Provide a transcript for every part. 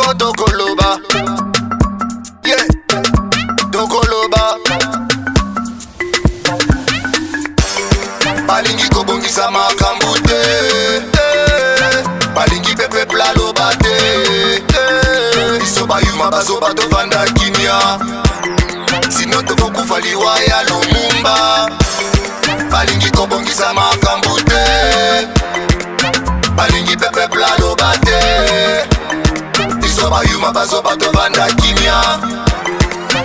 Bongo Tokoloba. Yeah, Tokoloba. Balingi kobongisa makambo te. Balingi pepe plaloba te. Biso bayuma bazoba tovanda kimia. Sino tokokufa liwa ya Lumumba. Balingi kobongisa makambo te. Balingi pepe plaloba te. Biso bayuma bazoba tovanda kimia.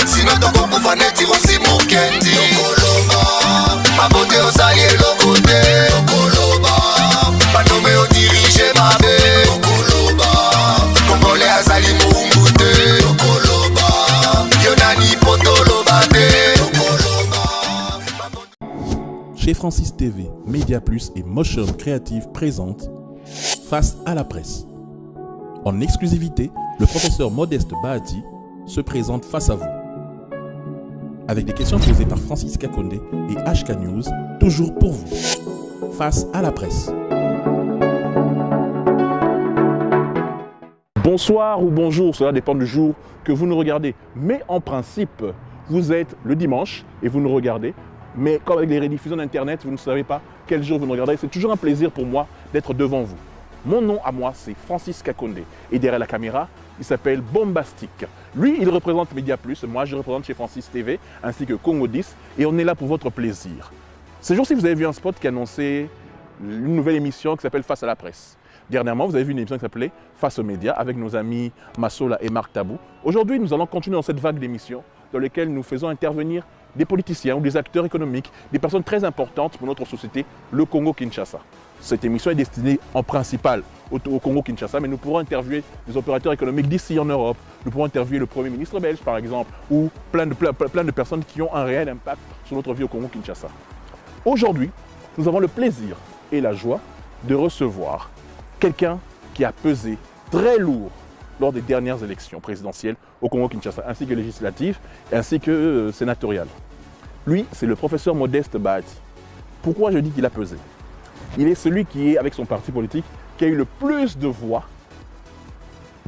Sino tokokufa neti rosi mukendi. Mabote osali eloko te. Banome odirige mabe. Kongole azali muumbu te. Yonani potoloba te. Chez Francis TV, Média Plus et Motion Creative présentent Face à la presse. En exclusivité, le professeur Modeste Bahati se présente face à vous. Avec des questions posées par Francis Kakonde et HK News, toujours pour vous. Face à la presse. Bonsoir ou bonjour, cela dépend du jour que vous nous regardez. Mais en principe, vous êtes le dimanche et vous nous regardez. Mais comme avec les rediffusions d'Internet, vous ne savez pas quel jour vous nous regardez. C'est toujours un plaisir pour moi d'être devant vous. Mon nom à moi, c'est Francis Kakonde. Et derrière la caméra, il s'appelle Bombastic. Lui, il représente Média Plus. Moi, je représente chez Francis TV, ainsi que Congo 10. Et on est là pour votre plaisir. Ce jour-ci, vous avez vu un spot qui annonçait une nouvelle émission qui s'appelle Face à la presse. Dernièrement, vous avez vu une émission qui s'appelait Face aux médias avec nos amis Massola et Marc Tabou. Aujourd'hui, nous allons continuer dans cette vague d'émissions dans lesquelles nous faisons intervenir des politiciens ou des acteurs économiques, des personnes très importantes pour notre société, le Congo-Kinshasa. Cette émission est destinée en principal au Congo-Kinshasa, mais nous pourrons interviewer des opérateurs économiques d'ici en Europe. Nous pourrons interviewer le Premier ministre belge, par exemple, ou plein de personnes qui ont un réel impact sur notre vie au Congo-Kinshasa. Aujourd'hui, nous avons le plaisir et la joie de recevoir quelqu'un qui a pesé très lourd lors des dernières élections présidentielles au Congo-Kinshasa, ainsi que législatives, ainsi que sénatoriales. Lui, c'est le professeur Modeste Bahati. Pourquoi je dis qu'il a pesé? Il est celui qui est, avec son parti politique, qui a eu le plus de voix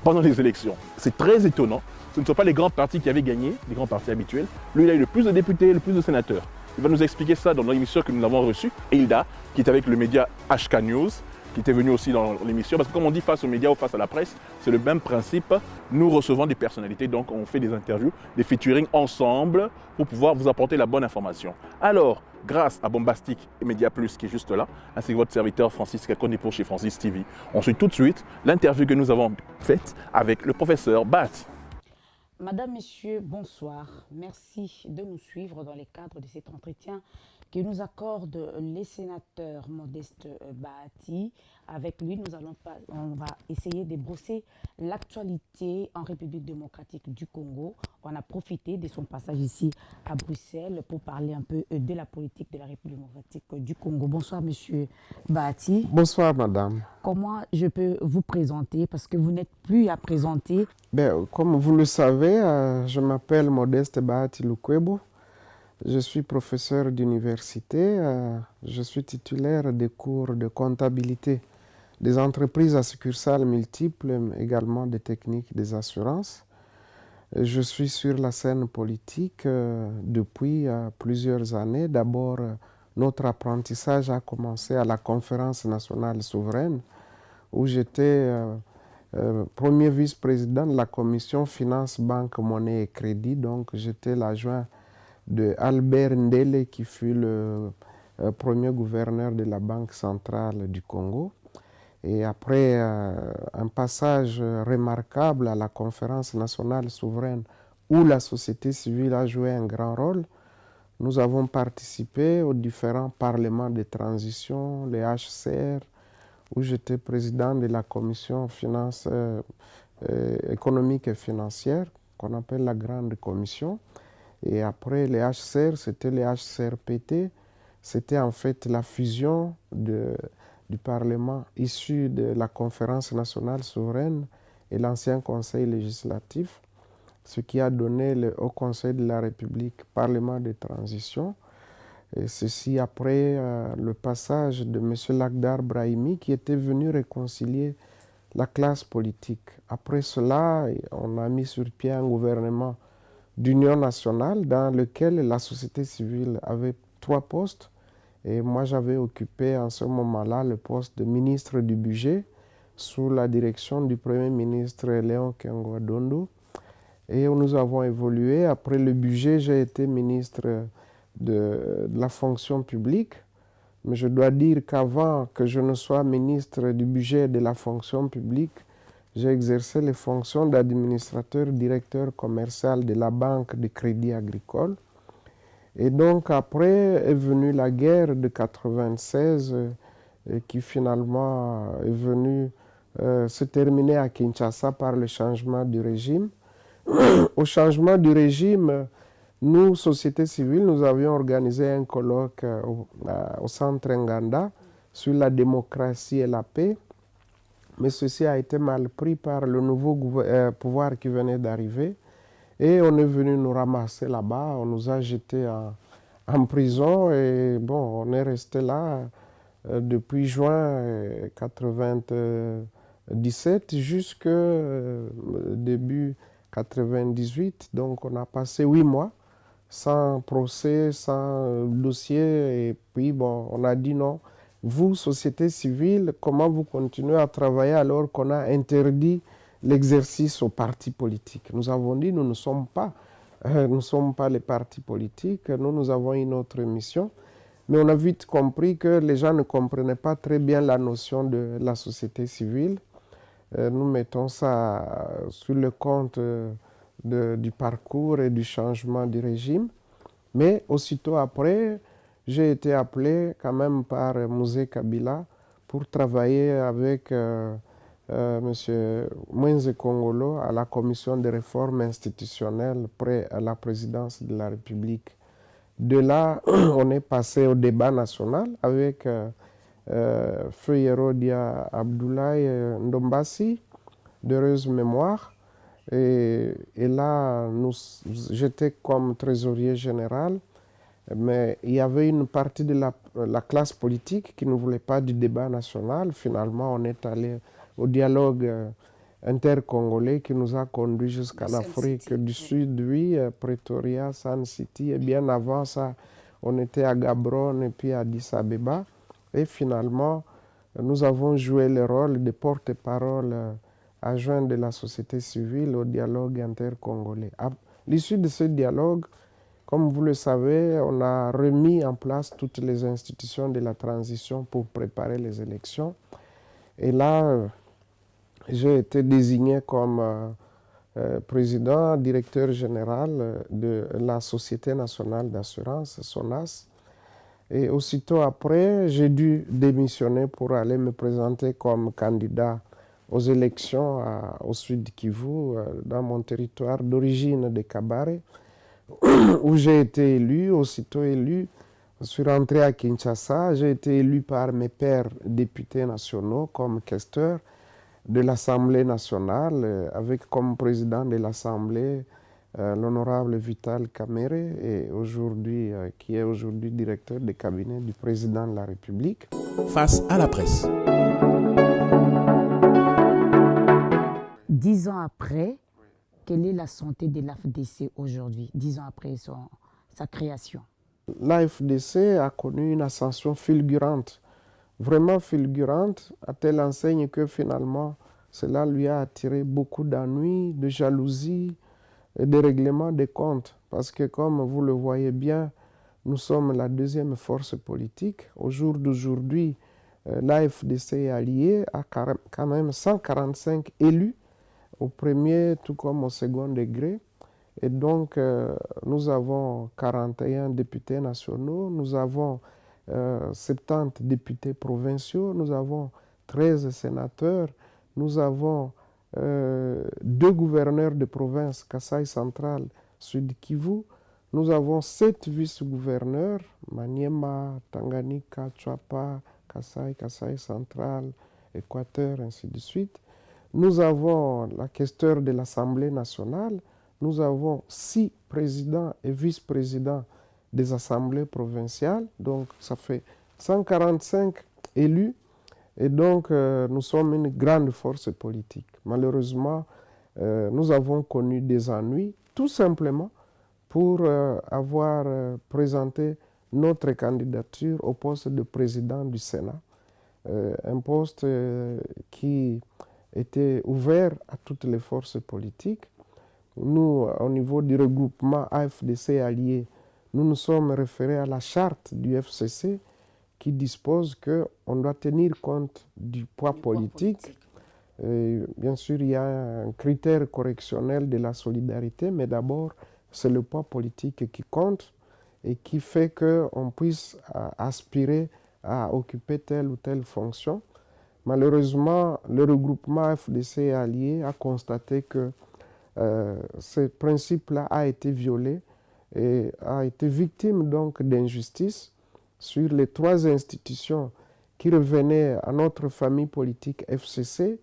pendant les élections. C'est très étonnant. Ce ne sont pas les grands partis qui avaient gagné, les grands partis habituels. Lui, il a eu le plus de députés, le plus de sénateurs. Il va nous expliquer ça dans l'émission que nous avons reçue. Et Hilda, qui est avec le média HK News, qui était venu aussi dans l'émission. Parce que comme on dit face aux médias ou face à la presse, c'est le même principe. Nous recevons des personnalités, donc on fait des interviews, des featuring ensemble pour pouvoir vous apporter la bonne information. Alors, grâce à Bombastic et Média Plus qui est juste là, ainsi que votre serviteur Francis Kakonde pour chez Francis TV, on suit tout de suite l'interview que nous avons faite avec le professeur Bahati. Madame, Messieurs, bonsoir. Merci de nous suivre dans le cadre de cet entretien que nous accorde les sénateurs Modeste Bahati. Avec lui, on va essayer de brosser l'actualité en République démocratique du Congo. On a profité de son passage ici à Bruxelles pour parler un peu de la politique de la République démocratique du Congo. Bonsoir, monsieur Bahati. Bonsoir, madame. Comment je peux vous présenter? Parce que vous n'êtes plus à présenter. Comme vous le savez, je m'appelle Modeste Bahati Lukwebo. Je suis professeur d'université. Je suis titulaire des cours de comptabilité des entreprises à succursales multiples, mais également des techniques des assurances. Je suis sur la scène politique depuis plusieurs années. D'abord, notre apprentissage a commencé à la Conférence nationale souveraine, où j'étais premier vice-président de la commission Finance, Banque, Monnaie et Crédit. Donc, j'étais l'adjoint de Albert Ndele, qui fut le premier gouverneur de la Banque centrale du Congo. Et après un passage remarquable à la Conférence nationale souveraine, où la société civile a joué un grand rôle, nous avons participé aux différents parlements de transition, les HCR, où j'étais président de la commission finance, économique et financière, qu'on appelle la Grande Commission. Et après les HCR, c'était les HCRPT. C'était en fait la fusion du Parlement issu de la Conférence nationale souveraine et l'ancien Conseil législatif, ce qui a donné le Haut Conseil de la République, Parlement de transition. Et ceci après le passage de M. Lakhdar Brahimi, qui était venu réconcilier la classe politique. Après cela, on a mis sur pied un gouvernement d'union nationale dans lequel la société civile avait 3 postes. Et moi, j'avais occupé en ce moment-là le poste de ministre du budget sous la direction du Premier ministre Léon Kengo-Adondo. Et nous avons évolué. Après le budget, j'ai été ministre de la fonction publique. Mais je dois dire qu'avant que je ne sois ministre du budget et de la fonction publique, j'ai exercé les fonctions d'administrateur directeur commercial de la Banque de Crédit Agricole. Et donc après est venue la guerre de 96 qui finalement est venue se terminer à Kinshasa par le changement du régime. Au changement du régime, nous, société civile, nous avions organisé un colloque au centre Nganda sur la démocratie et la paix. Mais ceci a été mal pris par le nouveau pouvoir qui venait d'arriver. Et on est venu nous ramasser là-bas, on nous a jetés en prison et bon, on est resté là depuis juin 1997 jusqu'au début 98. Donc on a passé 8 mois sans procès, sans dossier. Et puis bon, on a dit non. Vous, société civile, comment vous continuez à travailler alors qu'on a interdit l'exercice aux partis politiques? Nous avons dit, nous ne sommes pas les partis politiques, nous avons une autre mission. Mais on a vite compris que les gens ne comprenaient pas très bien la notion de la société civile. Nous mettons ça sur le compte du parcours et du changement du régime. Mais aussitôt après, j'ai été appelé quand même par Mzee Kabila pour travailler avec M. Moïse Kongolo à la commission de réforme institutionnelle près à la présidence de la République. De là, on est passé au débat national avec Feu Yerodia Abdoulaye Ndombassi, d'heureuse mémoire. Et là, j'étais comme trésorier général. Mais il y avait une partie de la classe politique qui ne voulait pas du débat national. Finalement, on est allé au dialogue intercongolais qui nous a conduits jusqu'à l'Afrique du Sud, oui, Pretoria, Sun City. Et bien avant ça, on était à Gaborone et puis à Addis Abeba. Et finalement, nous avons joué le rôle de porte-parole adjoint de la société civile au dialogue intercongolais. À l'issue de ce dialogue, comme vous le savez, on a remis en place toutes les institutions de la transition pour préparer les élections. Et là, j'ai été désigné comme président, directeur général de la Société nationale d'assurance, SONAS. Et aussitôt après, j'ai dû démissionner pour aller me présenter comme candidat aux élections au Sud Kivu, dans mon territoire d'origine de Kabare, où j'ai été élu. Aussitôt élu, je suis rentré à Kinshasa, j'ai été élu par mes pairs députés nationaux comme questeur de l'Assemblée nationale, avec comme président de l'Assemblée l'honorable Vital Kamerhe, et aujourd'hui, qui est aujourd'hui directeur de cabinet du président de la République. Face à la presse. 10 ans après, quelle est la santé de l'AFDC aujourd'hui, 10 ans après sa création? L'AFDC a connu une ascension fulgurante, vraiment fulgurante, à telle enseigne que finalement, cela lui a attiré beaucoup d'ennuis, de jalousie et de règlement des comptes. Parce que comme vous le voyez bien, nous sommes la deuxième force politique. Au jour d'aujourd'hui, l'AFDC est alliée à quand même 145 élus, au premier tout comme au second degré. Et donc, nous avons 41 députés nationaux, nous avons 70 députés provinciaux, nous avons 13 sénateurs, nous avons 2 gouverneurs de province, Kasaï central, Sud Kivu, nous avons 7 vice-gouverneurs, Maniema, Tanganyika, Tchouapa, Kasaï central, Équateur, ainsi de suite. Nous avons la questeur de l'Assemblée nationale, nous avons 6 présidents et vice-présidents des assemblées provinciales, donc ça fait 145 élus Et donc, nous sommes une grande force politique. Malheureusement, nous avons connu des ennuis, tout simplement pour avoir présenté notre candidature au poste de président du Sénat, un poste qui était ouvert à toutes les forces politiques. Nous, au niveau du regroupement AFDC allié, nous nous sommes référés à la charte du FCC qui dispose qu'on doit tenir compte du poids politique. Bien sûr, il y a un critère correctionnel de la solidarité, mais d'abord, c'est le poids politique qui compte et qui fait qu'on puisse aspirer à occuper telle ou telle fonction. Malheureusement, le regroupement FDC allié a constaté que ce principe-là a été violé et a été victime donc d'injustice sur les 3 institutions qui revenaient à notre famille politique FCC.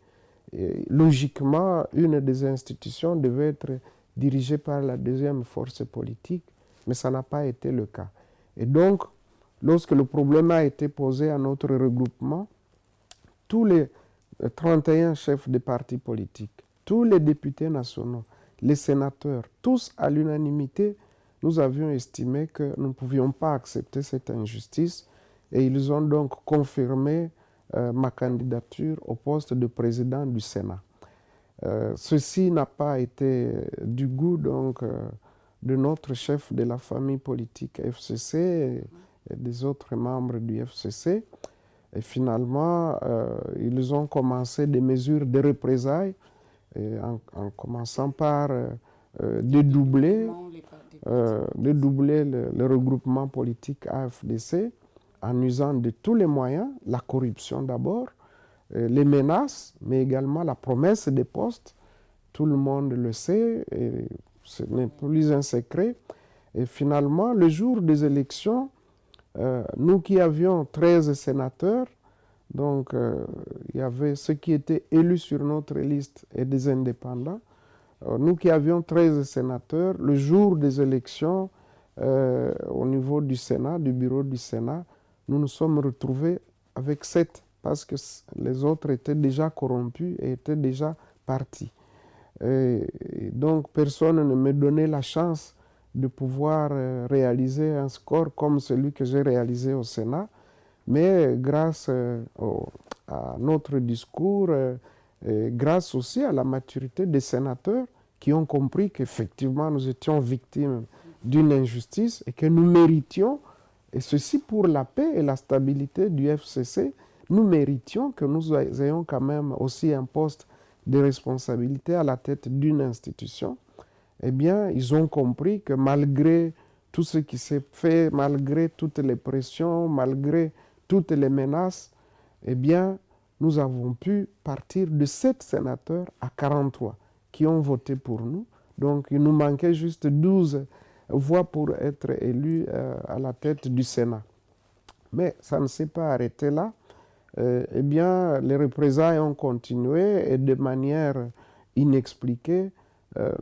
Et logiquement, une des institutions devait être dirigée par la deuxième force politique, mais ça n'a pas été le cas. Et donc, lorsque le problème a été posé à notre regroupement, tous les 31 chefs de partis politiques, tous les députés nationaux, les sénateurs, tous à l'unanimité, nous avions estimé que nous ne pouvions pas accepter cette injustice et ils ont donc confirmé ma candidature au poste de président du Sénat. Ceci n'a pas été du goût donc, de notre chef de la famille politique FCC et des autres membres du FCC. Et finalement, ils ont commencé des mesures de représailles en commençant par dédoubler le regroupement politique AFDC en usant de tous les moyens, la corruption d'abord, les menaces, mais également la promesse des postes. Tout le monde le sait, et ce n'est plus un secret. Et finalement, le jour des élections, nous qui avions 13 sénateurs, donc il y avait ceux qui étaient élus sur notre liste et des indépendants. Nous qui avions 13 sénateurs, le jour des élections, au niveau du Sénat, du bureau du Sénat, nous nous sommes retrouvés avec 7 parce que les autres étaient déjà corrompus et étaient déjà partis. Et donc personne ne me donnait la chance de pouvoir réaliser un score comme celui que j'ai réalisé au Sénat, mais grâce à notre discours, et grâce aussi à la maturité des sénateurs qui ont compris qu'effectivement nous étions victimes d'une injustice et que nous méritions, et ceci pour la paix et la stabilité du FCC, nous méritions que nous ayons quand même aussi un poste de responsabilité à la tête d'une institution. Eh bien, ils ont compris que malgré tout ce qui s'est fait, malgré toutes les pressions, malgré toutes les menaces, eh bien, nous avons pu partir de 7 sénateurs à 43 qui ont voté pour nous. Donc, il nous manquait juste 12 voix pour être élus à la tête du Sénat. Mais ça ne s'est pas arrêté là. Eh bien, les représailles ont continué et de manière inexpliquée,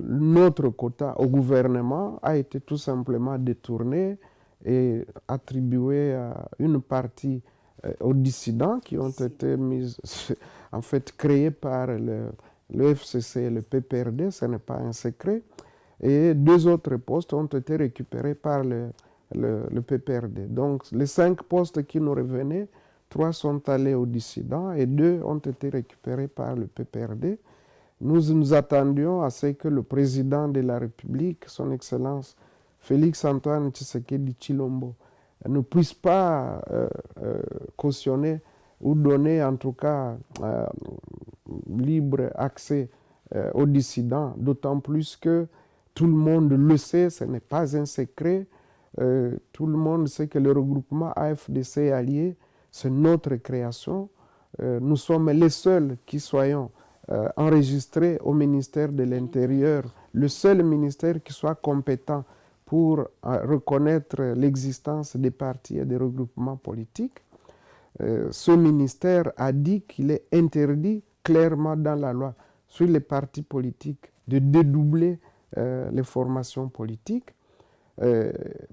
notre quota au gouvernement a été tout simplement détourné et attribué à une partie aux dissidents qui ont été en fait créés par le FCC et le PPRD, ce n'est pas un secret. Et 2 autres postes ont été récupérés par le PPRD. Donc les 5 postes qui nous revenaient, 3 sont allés aux dissidents et 2 ont été récupérés par le PPRD. Nous nous attendions à ce que le président de la République, son Excellence Félix Antoine Tshisekedi Tshilombo, ne puisse pas cautionner ou donner en tout cas libre accès aux dissidents, d'autant plus que tout le monde le sait, ce n'est pas un secret, tout le monde sait que le regroupement AFDC allié, c'est notre création, nous sommes les seuls qui soyons enregistrés au ministère de l'Intérieur, le seul ministère qui soit compétent pour reconnaître l'existence des partis et des regroupements politiques. Ce ministère a dit qu'il est interdit clairement dans la loi sur les partis politiques de dédoubler les formations politiques.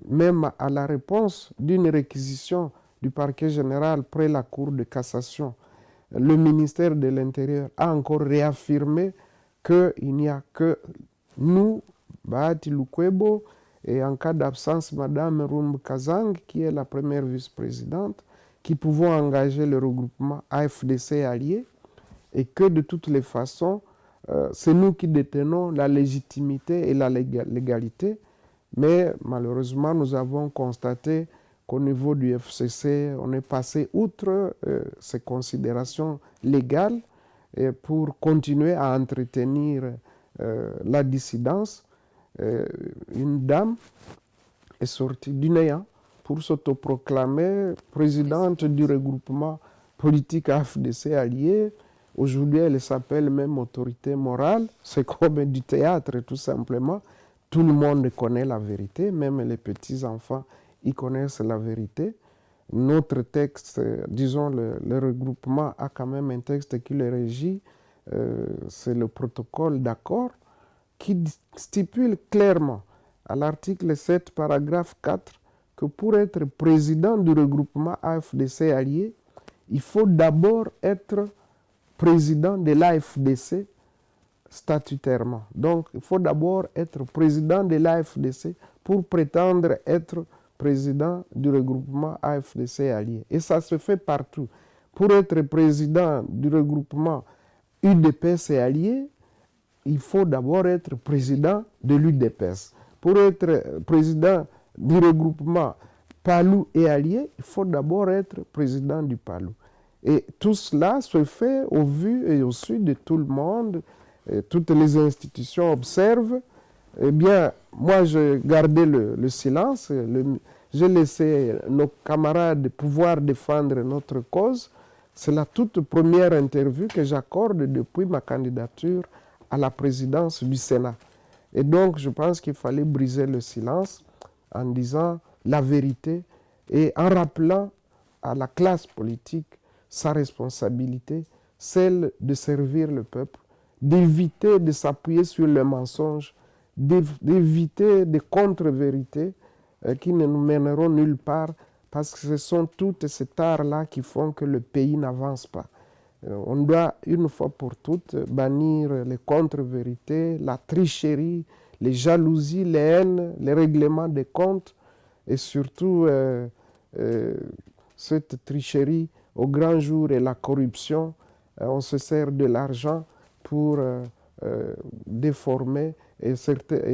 Même à la réponse d'une réquisition du parquet général près la Cour de cassation, le ministère de l'Intérieur a encore réaffirmé qu'il n'y a que nous, Bahati Lukwebo, et en cas d'absence, Madame Rumb Kazang, qui est la première vice-présidente, qui pouvons engager le regroupement AFDC allié, et que de toutes les façons, c'est nous qui détenons la légitimité et la légalité, mais malheureusement, nous avons constaté qu'au niveau du FCC, on est passé outre ces considérations légales et pour continuer à entretenir la dissidence. Une dame est sortie du néant pour s'autoproclamer présidente du regroupement politique AFDC allié. Aujourd'hui, elle s'appelle même autorité morale. C'est comme du théâtre, tout simplement. Tout le monde connaît la vérité, même les petits-enfants, ils connaissent la vérité. Notre texte, disons, le regroupement a quand même un texte qui le régit, c'est le protocole d'accord, qui stipule clairement à l'article 7, paragraphe 4, que pour être président du regroupement AFDC allié, il faut d'abord être président de l'AFDC statutairement. Donc, il faut d'abord être président de l'AFDC pour prétendre être président du regroupement AFDC allié. Et ça se fait partout. Pour être président du regroupement UDPS et allié, il faut d'abord être président de l'UDPS. Pour être président du regroupement PALU et allié, il faut d'abord être président du PALU. Et tout cela se fait au vu et au su de tout le monde. Et toutes les institutions observent. Eh bien, moi, je gardais le silence. Je laissais nos camarades pouvoir défendre notre cause. C'est la toute première interview que j'accorde depuis ma candidature à la présidence du Sénat. Et donc, je pense qu'il fallait briser le silence en disant la vérité et en rappelant à la classe politique sa responsabilité, celle de servir le peuple, d'éviter de s'appuyer sur le mensonge, d'éviter des contre-vérités qui ne nous mèneront nulle part, parce que ce sont toutes ces tares-là qui font que le pays n'avance pas. On doit, une fois pour toutes, bannir les contre-vérités, la tricherie, les jalousies, les haines, les règlements des comptes, et surtout cette tricherie au grand jour et la corruption. On se sert de l'argent pour déformer et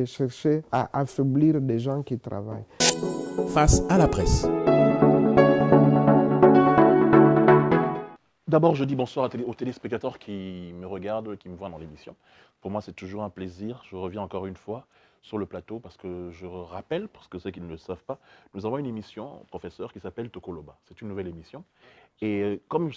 chercher à affaiblir des gens qui travaillent. Face à la presse. D'abord, je dis bonsoir aux téléspectateurs qui me regardent, qui me voient dans l'émission. Pour moi, c'est toujours un plaisir. Je reviens encore une fois sur le plateau parce que je rappelle, parce que ceux qui ne le savent pas, nous avons une émission, professeur, qui s'appelle Tokoloba. C'est une nouvelle émission. Et comme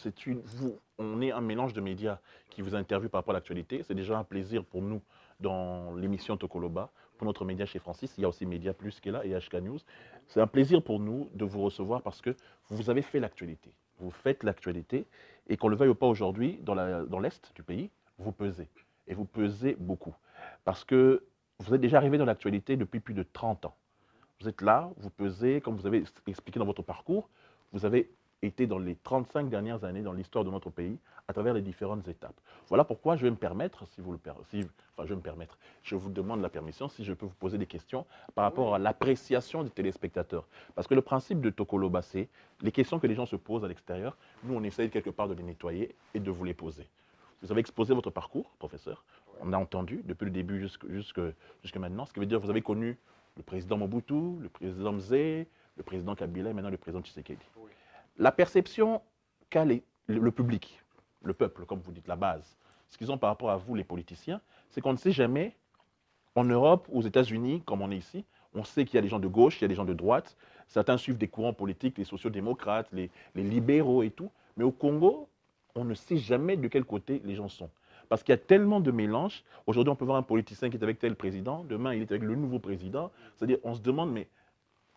on est un mélange de médias qui vous interviewent par rapport à l'actualité, c'est déjà un plaisir pour nous dans l'émission Tokoloba, pour notre média chez Francis. Il y a aussi Média Plus qui est là et HK News. C'est un plaisir pour nous de vous recevoir parce que vous avez fait l'actualité. Vous faites l'actualité et qu'on le veuille ou pas aujourd'hui, dans l'Est du pays, vous pesez. Et vous pesez beaucoup. Parce que vous êtes déjà arrivé dans l'actualité depuis plus de 30 ans. Vous êtes là, vous pesez, comme vous avez expliqué dans votre parcours, vous avez été dans les 35 dernières années dans l'histoire de notre pays à travers les différentes étapes. Voilà pourquoi je vais me permettre, je vous demande la permission si je peux vous poser des questions par rapport à l'appréciation des téléspectateurs. Parce que le principe de Tokoloba, c'est les questions que les gens se posent à l'extérieur, nous on essaye quelque part de les nettoyer et de vous les poser. Vous avez exposé votre parcours, professeur. On a entendu depuis le début jusqu'à maintenant, ce qui veut dire que vous avez connu le président Mobutu, le président Mzee, le président Kabila et maintenant le président Tshisekedi. Oui. La perception qu'a le public, le peuple, comme vous dites, la base, ce qu'ils ont par rapport à vous, les politiciens, c'est qu'on ne sait jamais, en Europe ou aux États-Unis, comme on est ici, on sait qu'il y a des gens de gauche, il y a des gens de droite, certains suivent des courants politiques, les sociodémocrates, les libéraux et tout, mais au Congo, on ne sait jamais de quel côté les gens sont. Parce qu'il y a tellement de mélanges. Aujourd'hui, on peut voir un politicien qui est avec tel président, demain, il est avec le nouveau président. C'est-à-dire, on se demande, mais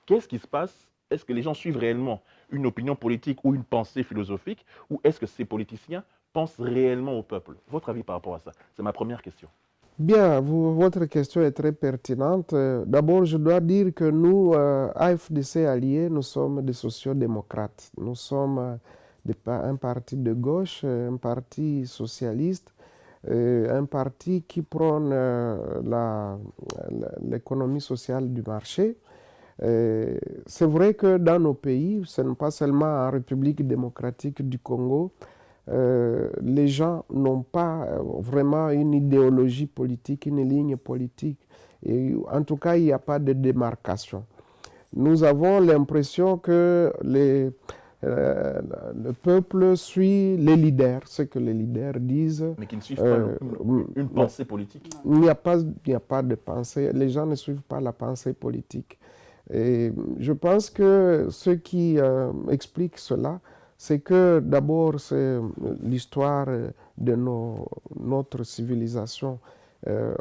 qu'est-ce qui se passe? Est-ce que les gens suivent réellement une opinion politique ou une pensée philosophique? Ou est-ce que ces politiciens pensent réellement au peuple? Votre avis par rapport à ça? C'est ma première question. Bien, votre question est très pertinente. D'abord, je dois dire que nous, AFDC alliés, nous sommes des sociodémocrates. Nous sommes un parti de gauche, un parti socialiste, un parti qui prône l'économie sociale du marché. C'est vrai que dans nos pays, ce n'est pas seulement en République démocratique du Congo, les gens n'ont pas vraiment une idéologie politique, une ligne politique. Et en tout cas, il n'y a pas de démarcation. Nous avons l'impression que le peuple suit les leaders, ce que les leaders disent. Mais qui ne suivent pas une pensée politique. Il n'y a pas de pensée. Les gens ne suivent pas la pensée politique. Et je pense que ce qui explique cela, c'est que d'abord, c'est l'histoire de notre civilisation.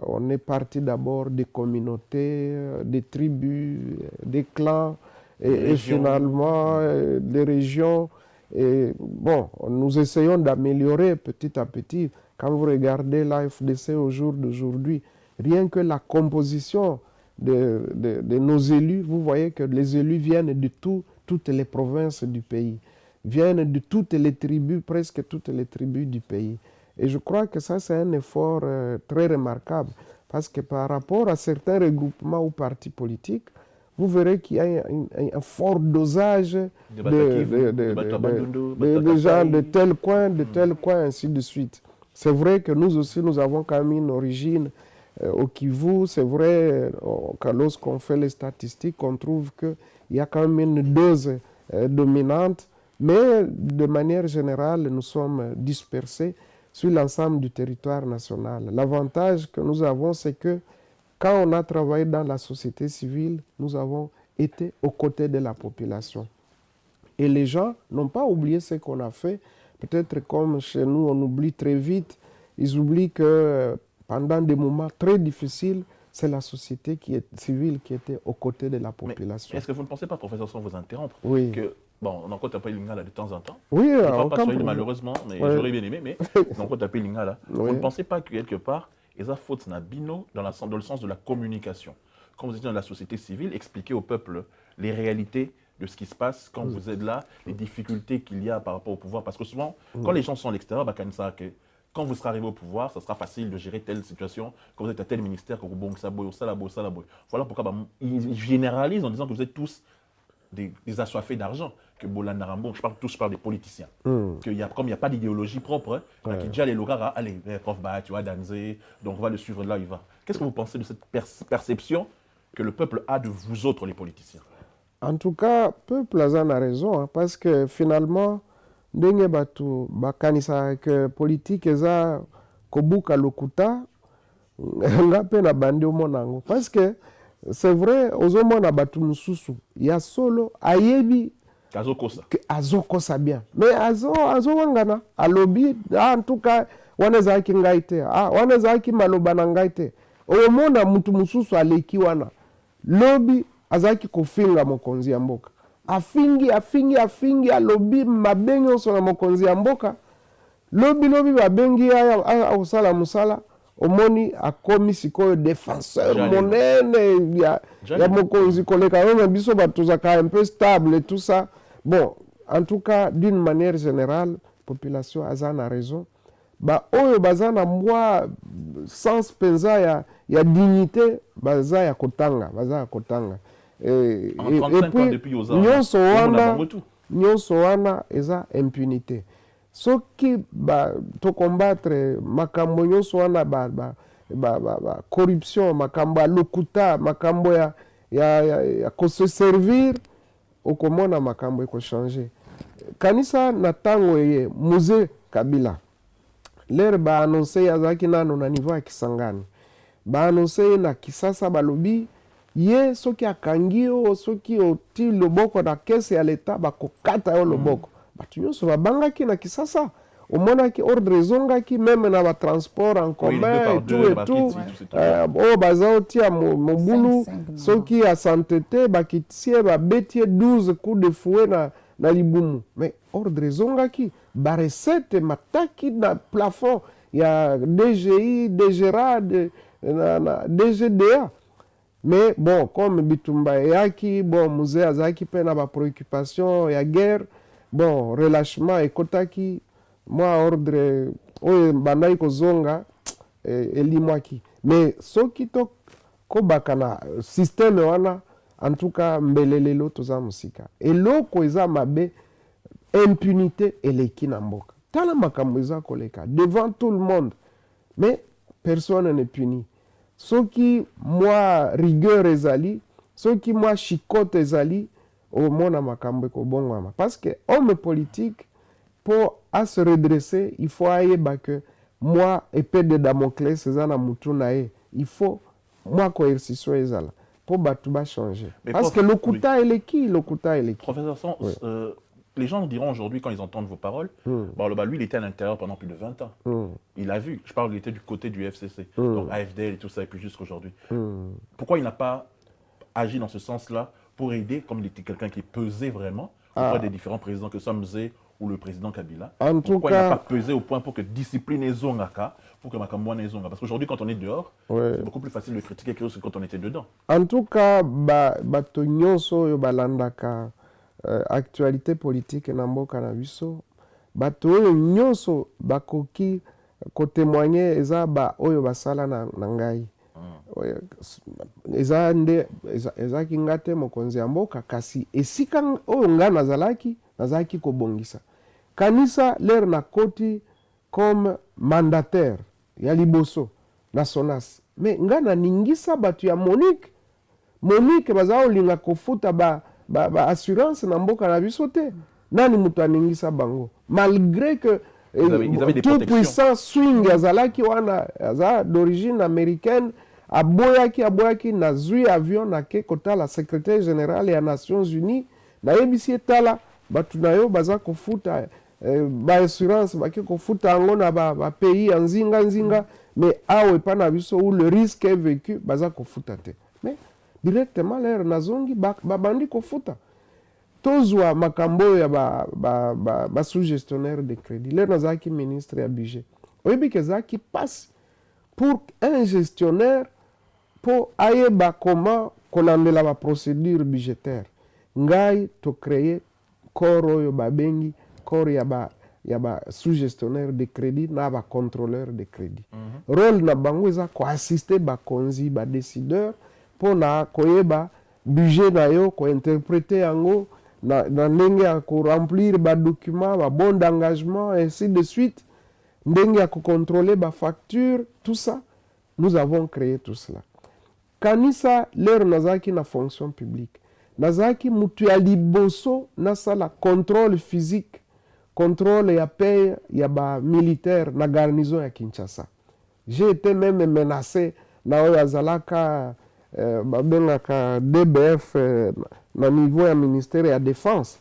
On est parti d'abord des communautés, des tribus, des clans, et finalement des régions. Et bon, nous essayons d'améliorer petit à petit. Quand vous regardez l'AFDC au jour d'aujourd'hui, rien que la composition de nos élus, vous voyez que les élus viennent de toutes les provinces du pays, viennent de toutes les tribus, presque toutes les tribus du pays. Et je crois que ça, c'est un effort très remarquable, parce que par rapport à certains regroupements ou partis politiques, vous verrez qu'il y a un fort dosage de gens de tel coin, ainsi de suite. C'est vrai que nous aussi, nous avons quand même une origine au Kivu. C'est vrai que lorsqu'on fait les statistiques, on trouve qu'il y a quand même une dose dominante, mais de manière générale, nous sommes dispersés sur l'ensemble du territoire national. L'avantage que nous avons, c'est que quand on a travaillé dans la société civile, nous avons été aux côtés de la population. Et les gens n'ont pas oublié ce qu'on a fait. Peut-être comme chez nous, on oublie très vite. Ils oublient que pendant des moments très difficiles, c'est la société civile qui était aux côtés de la population. Est-ce que vous ne pensez pas, professeur, sans vous interrompre, oui. que, bon, on encore tapé Lingala de temps en temps. Oui, pas malheureusement, mais j'aurais bien aimé, mais on encore tapé Lingala. Vous ne pensez pas que quelque part, ils ont faute na bino dans le sens de la communication. Quand vous êtes dans la société civile, expliquez au peuple les réalités de ce qui se passe quand vous êtes là, les difficultés qu'il y a par rapport au pouvoir. Parce que souvent, quand les gens sont à l'extérieur, quand vous serez arrivé au pouvoir, ça sera facile de gérer telle situation. Quand vous êtes à tel ministère, voilà pourquoi ils généralisent en disant que vous êtes tous des assoiffés d'argent. Que Bolan Narambo, je parle des politiciens. Comme il n'y a pas d'idéologie propre, qui déjà les logara, allez, prof, tu vois, Danzé, donc on va le suivre là, il va. Qu'est-ce que vous pensez de cette perception que le peuple a de vous autres, les politiciens? En tout cas, le peuple a raison, hein, parce que finalement, ndenge batu bakanisa que politique eza kobuka lokuta ngape na bandi omonango, parce que c'est vrai ozomona batu mususu ya solo ayebi azokosa bien, mais azo wangana alobi en tout cas wana ezalaki ngai te, wana ezalaki maloba na ngai te. Omona mutu mususu aleki wana lobi azalaki kofinga mokonzi ya mboka, afingi alobi mabe nyonso na mokonzi ya mboka, lobi babengi akosala mosala, omoni akomi sikoyo défenseur monene ya mokonzi koleka meme biso batozaka un peu stable et tout ça. Bon, en tout cas, d'une manière générale, population aza na raison. Oyo baza na mwa sens penza ya dignité, baza ya kotanga. Et puis, nyonso wana eza impunité. Soki to combattre makambo nyonso wana corruption, makambo lokuta, makambo ya ko se servir, okomona makambo eko changer. Kanisa na tango ye musée Kabila. L'air ba annoncer azaki nano na niveau ya Kisangani. Ba annoncer na Kisasa balobi ye soki akangi yo soki oti loboko na kese ya leta bakokata yo loboko. Batu nyonso babangaki na Kisasa. Omonaki ordre ezongaki même na ba transport en commun et tout. Baza otia mobulu soki a santé bakitie babetie 12 coups de fouet na libumu. Mais ordre ezongaki ba recette mataki na plafond ya DGI, DGRA, DGDA. Mais bon, comme bitumba yaki, bon musée azaki pe na ba préoccupation ya guerre, bon relâchement ekotaki mwa ordre oyo bandai kozonga elimwaki mais soki tokobaka na systeme wana en tout cas mbele lelo toza mosika eloko eza mabe impunité eleki na mboka tala makambo eza koleka devant tout le monde mais personne ne punit soki mwa rigueur ezali soki mwa chicote ezali omona makambo ekobongwama parce que homme politique pour à se redresser il faut ayeba que moi épée de Damoclès eza na mutu na ye il faut moi coercition ezala pour bato ba changer parce que lokuta eleki Professeur Son, oui. Les gens diront aujourd'hui, quand ils entendent vos paroles, bon, lui, il était à l'intérieur pendant plus de 20 ans. Il a vu, je parle, il était du côté du FCC, donc AFDL et tout ça, et puis jusqu'aujourd'hui. Pourquoi il n'a pas agi dans ce sens-là pour aider, comme il était quelqu'un qui pesait vraiment, auprès des différents présidents que sommes ou le président Kabila? En tout Pourquoi cas, il n'a pas pesé au point pour que discipline et zongaka, pour que Makamouane et zonga? Parce qu'aujourd'hui, quand on est dehors, c'est beaucoup plus facile de critiquer que quand on était dedans. En tout cas, bato nyonso yo balandaka actualité politique na mboka na biso bato oyo nyonso bakoki kotémoigner eza ba oyo basala na ngai ezaki nga te mokonzi ya mboka kasi esika oyo nga nazalaki kobongisa kanisa lere na koti comme mandataire ya liboso na SONAS mais nga naningisa bato ya Monique baza olinga kofuta ba assurance na mboka na biso te nani mutu aningisa bango malgré que tout puissant swing azalaki wana aza d'origine américaine aboyaki nazwi avion nake kotala secrétaire général ya Nations Unies nayebisi etala bato na yo baza kofuta assurance baki kofuta yango na pays ya nzinga mais awa epa na biso où le risque est vécu baza kofuta te mais directement lere nazongi babandi kofuta tozwa makambo ya ba sous-gestionnaire de crédit lere nazalaki ministre ya budget oyebi ke ezalaki passe pour un gestionnaire po ayeba comment kolandela ba procédure budgétaire ngai to créer corps oyo babengi corps ya ba sous-gestionnaire de crédit na ba contrôleur de crédit rôle na bango eza koassister bakonzi badécideur mpo na koyeba budget na yo kointerpréter yango na ndenge ya koremplir badocument babon d'engagement ainsi de suite ndenge ya kocontrôler bafacture tout ça nous avons créé tout cela kanisa lero nazalaki na fonction publique nazalaki mutu ya liboso nasala contrôle physique contrôle ya paye ya bamilitaire na garnison ya Kinshasa j'ai été même menacé na oyo azalaka babengaka DBF na niveau ya ministère ya défense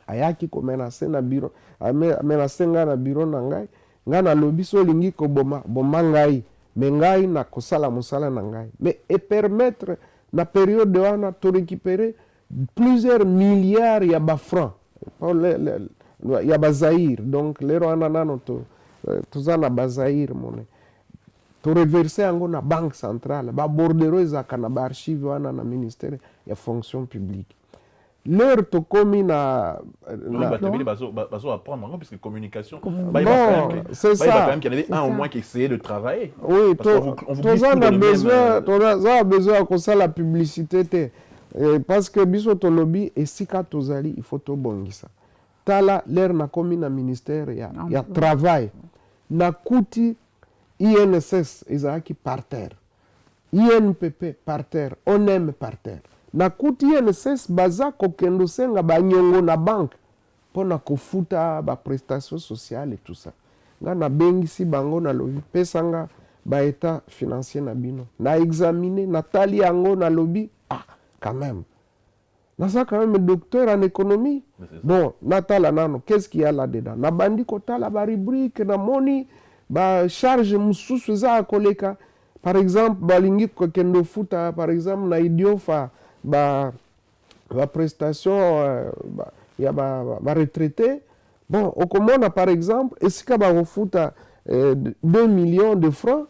ayaki komenase na bureau amenase nga na bureau na ngai nga nalobi so olingi koboma ngai me ngai na kosala mosala na ngai mais permettre na période wana to récupérer plusieurs milliards ya bafrancs ya bazaïr donc lero wana nano toza na bazaïr monnaie to reverser yango na banque centrale babordero ezaka na baarchive wana na ministère ya fonction publique leur tokomi na bazo apprendre puisque communication c'est ça quand même qu'il y en avait un au moins qui essayait de travailler oui toza na besoin ya kosala publicité te parce que biso tolobi esika tozali il faut tobongisa tala leur nakomi na ministère ya travail nakuti INSS ezalaki par terre INPP par terre ONEM par terre nakuti INSS baza kokendo senga banyongo na banque mpona kofuta baprestation sociale et tout ça nga nabengisi bango nalobi pesanga baétat financier na bino na examiner natali yango nalobi quand même naza quand même docteur en économie bon natala nano qu'est-ce qu'il y a là-dedans nabandi kotala barubrique namoni charge mususu eza koleka par exemple balingi kokendo futa par exemple na idiofa prestation ya retraité bon okomona par exemple esika bakofuta 2 millions de francs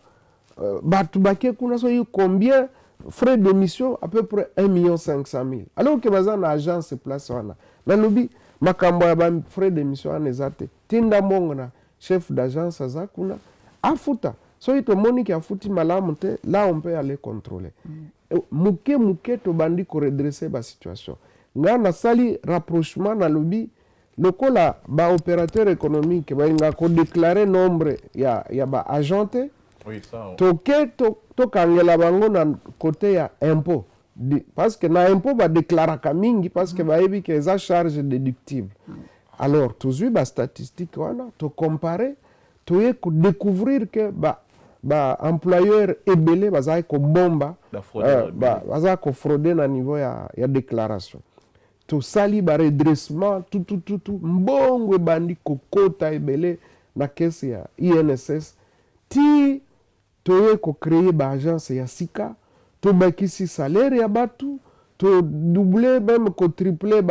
bato bake kuna so combien frais d'émission à peu près 1,5 million alors que baza na agence place wana nalobi makambo ya frais d'émission wana eza te tinda mbongo na chef d'agence aza kuna afuta soki tomoni ki afuti malamu te là on peut aller contrôler muke tobandi koredresse basituation nga nasali rapprochement nalobi lokola baopérateur économique balinga kodéclare nombre ya baagent te toke tokangela bango na côté ya impôt parce que na impôt badéclaraka mingi parce que bayebi ke eza charge déductible alors tozwi bastatistique wana tocompare toye kodécouvrir ke employeur ebele bazali kobomba bazali kofraude na niveau ya déclaration tosali redressement tout mbongo ebandi kokota ebele na kese ya INSS ti toye kocreye baagence ya sika tobakisi salaire ya batu todouble même kotriple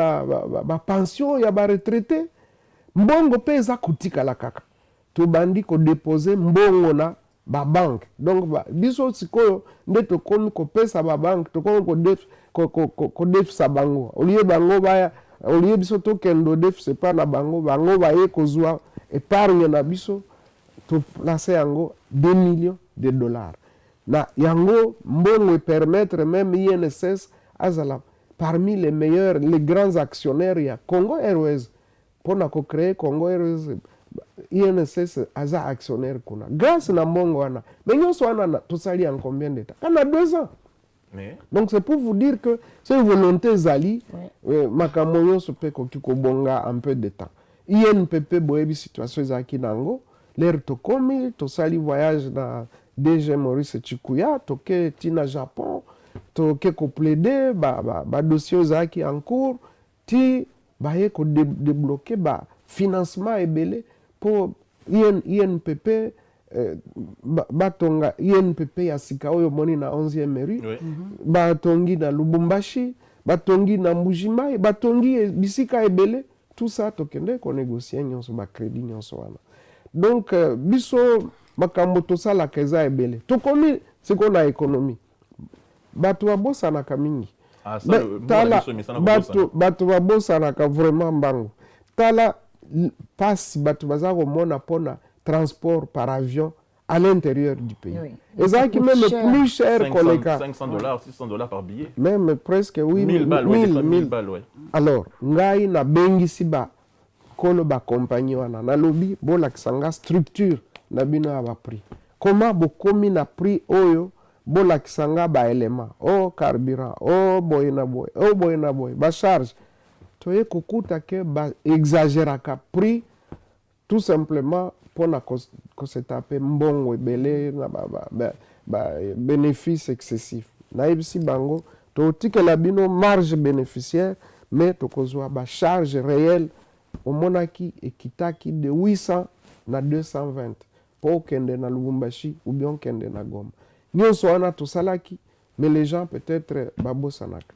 bapension ya baretraité mbongo mpe eza kotikala kaka tobandi kodepose mbongo na babanke donc biso sikoyo nde tokomi kopesa babanke tokomi kodefisa bango olie bango baya olie biso tokende odefisa pa na bango baye kozwa épargne na biso toplace yango 2 millions de dollars na yango mbongo permettre même INSS azala parmi les meilleurs les grands actionnaires ya Congo Airways pona ko créer Congo Airways INSS aza actionnaire kuna grâce na mbongo wana mais nyonso wana tosali en combien de temps kana 2 ans mais donc c'est pour vous dire que c'est une volonté zali makambo nyonso pe koki kobonga un peu de temps INPP boyebi situation ezaki nango l'air tokomi tosali voyage na DG Maurice Chikuya toke tina Japon toke ko plaider ba dossier ezaki en cours ti baye ko débloquer financement ebele pour INPP batonga INPP ya sika oyo moni na 11e rue batongi na Lubumbashi batongi na Mbujimai batongi bisika ebele tout ça tokende ko négocier nyonso ba crédit nyonso wana donc biso makambo tosala keza ebele tokomi siko na économie bato babosanaka mingi bato babosanaka vraiment mbango tala passe bato baza komona mpona transport par avion à l'intérieur du pays. Et ça qui même plus cher que les cas. $500, $600 par billet. Même presque, oui. 1000 balles, 1000 balles, ouais. Alors, ngai na bengi si ba kolo ba compagnie wana na lobby bo la kisanga structure na bino ba prix. Comment bo komi na prix oyo bo la kisanga ba élément, carburant, boyena boy, ba charge. Toye kokuta ke ba exagéraka prix tout simplement pour que se tape mbongo ebele na bénéfice excessif na ibisi bango to tike la bino marge bénéficiaire mais to kozwa ba charge réelle au monaki ekitaki de 800 na 220 pour kende na Lubumbashi ou bien kende na Goma nyonso wana to salaki mais les gens peut-être babosanaka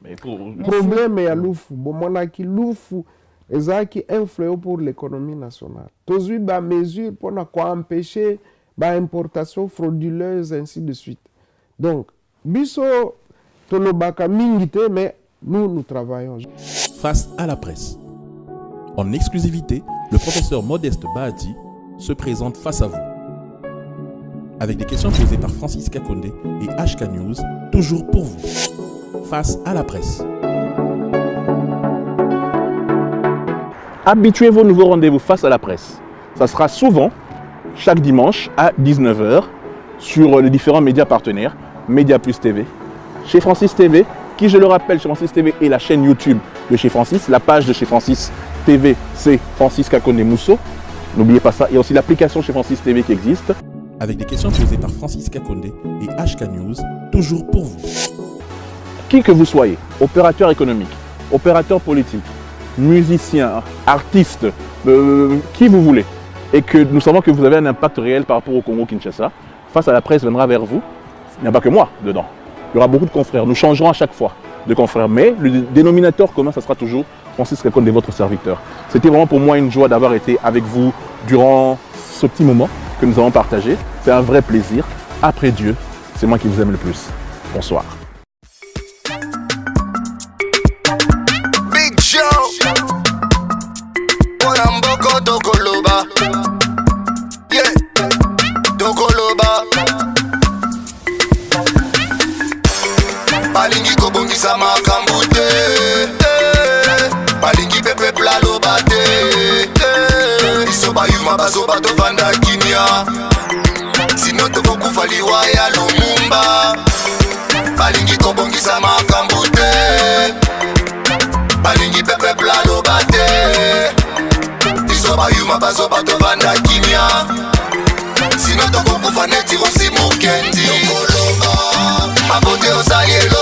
problème ya lufu bomonaki lufu ezaki influent pour l'économie nationale. Tozui ba mesure pour na quoi empêcher ba importation frauduleuse ainsi de suite. Donc biso tolobaka mingite mais nous travaillons. Face à la presse. En exclusivité, le professeur Modeste Bahati se présente face à vous. Avec des questions posées par Francis Kakonde et HK News, toujours pour vous. Face à la presse. Habituez vos nouveaux rendez-vous face à la presse. Ça sera souvent, chaque dimanche à 19h, sur les différents médias partenaires, Média Plus TV, chez Francis TV, qui je le rappelle, chez Francis TV est la chaîne YouTube de chez Francis, la page de chez Francis TV, c'est Francis Kakonde Mousso. N'oubliez pas ça. Il y a aussi l'application chez Francis TV qui existe. Avec des questions posées par Francis Kakonde et HK News, toujours pour vous. Qui que vous soyez, opérateur économique, opérateur politique, musicien, artiste, qui vous voulez, et que nous savons que vous avez un impact réel par rapport au Congo-Kinshasa, face à la presse viendra vers vous. Il n'y a pas que moi dedans. Il y aura beaucoup de confrères. Nous changerons à chaque fois de confrères. Mais le dénominateur commun, ça sera toujours Francis Kakonde, votre serviteur. C'était vraiment pour moi une joie d'avoir été avec vous durant ce petit moment que nous avons partagé. C'est un vrai plaisir. Après Dieu, c'est moi qui vous aime le plus. Bonsoir. Big Show. balingi pe peuple aloba te. Biso bayuma bazoba tovanda kimia, sino tokokufa liwa ya Lumumba. Balingi kobongisa makambo te, balingi pe peuple aloba te. Biso bayuma bazoba tovanda kimia, sino tokokufa neti Rosi Mukendi. Yokoloba mabote osali elo